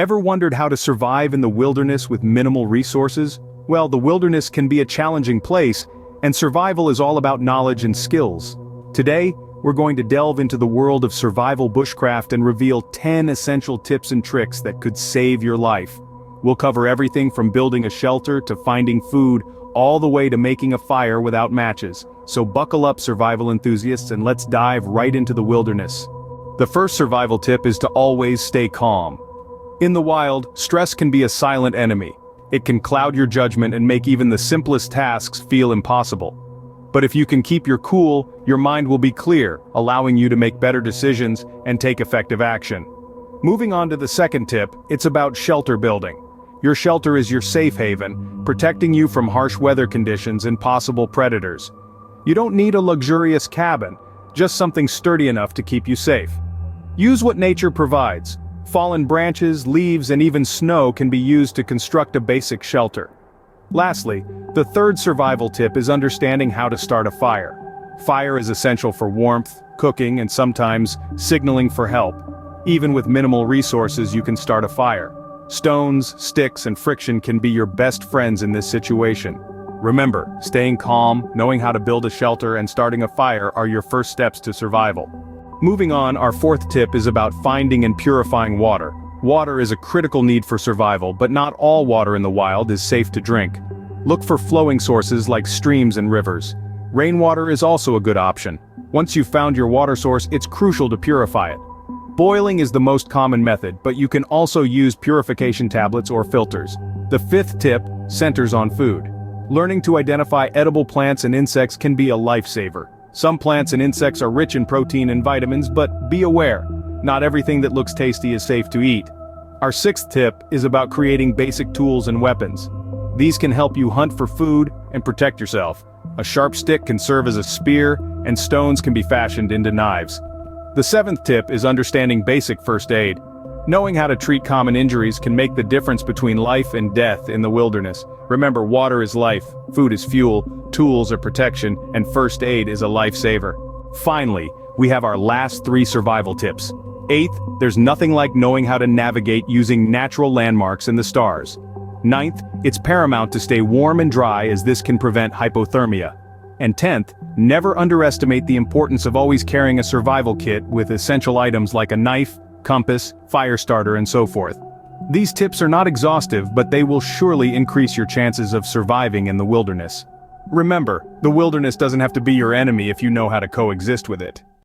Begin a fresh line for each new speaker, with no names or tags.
Ever wondered how to survive in the wilderness with minimal resources? Well, the wilderness can be a challenging place, and survival is all about knowledge and skills. Today, we're going to delve into the world of survival bushcraft and reveal 10 essential tips and tricks that could save your life. We'll cover everything from building a shelter to finding food, all the way to making a fire without matches. So buckle up, survival enthusiasts, and let's dive right into the wilderness. The first survival tip is to always stay calm. In the wild, stress can be a silent enemy. It can cloud your judgment and make even the simplest tasks feel impossible. But if you can keep your cool, your mind will be clear, allowing you to make better decisions and take effective action. Moving on to the second tip, it's about shelter building. Your shelter is your safe haven, protecting you from harsh weather conditions and possible predators. You don't need a luxurious cabin, just something sturdy enough to keep you safe. Use what nature provides. Fallen branches, leaves, and even snow can be used to construct a basic shelter. Lastly, the third survival tip is understanding how to start a fire. Fire is essential for warmth, cooking, and sometimes signaling for help. Even with minimal resources, you can start a fire. Stones, sticks, and friction can be your best friends in this situation. Remember, staying calm, knowing how to build a shelter, and starting a fire are your first steps to survival. Moving on, our fourth tip is about finding and purifying water. Water is a critical need for survival, but not all water in the wild is safe to drink. Look for flowing sources like streams and rivers. Rainwater is also a good option. Once you've found your water source, it's crucial to purify it. Boiling is the most common method, but you can also use purification tablets or filters. The fifth tip centers on food. Learning to identify edible plants and insects can be a lifesaver. Some plants and insects are rich in protein and vitamins, but be aware, not everything that looks tasty is safe to eat. Our sixth tip is about creating basic tools and weapons. These can help you hunt for food and protect yourself. A sharp stick can serve as a spear, and stones can be fashioned into knives. The seventh tip is understanding basic first aid. Knowing how to treat common injuries can make the difference between life and death in the wilderness. Remember, water is life, food is fuel, tools are protection, and first aid is a lifesaver. Finally, we have our last three survival tips. Eighth, there's nothing like knowing how to navigate using natural landmarks and the stars. Ninth, it's paramount to stay warm and dry, as this can prevent hypothermia. And 10th, never underestimate the importance of always carrying a survival kit with essential items like a knife, compass, fire starter, and so forth. These tips are not exhaustive, but they will surely increase your chances of surviving in the wilderness. Remember, the wilderness doesn't have to be your enemy if you know how to coexist with it.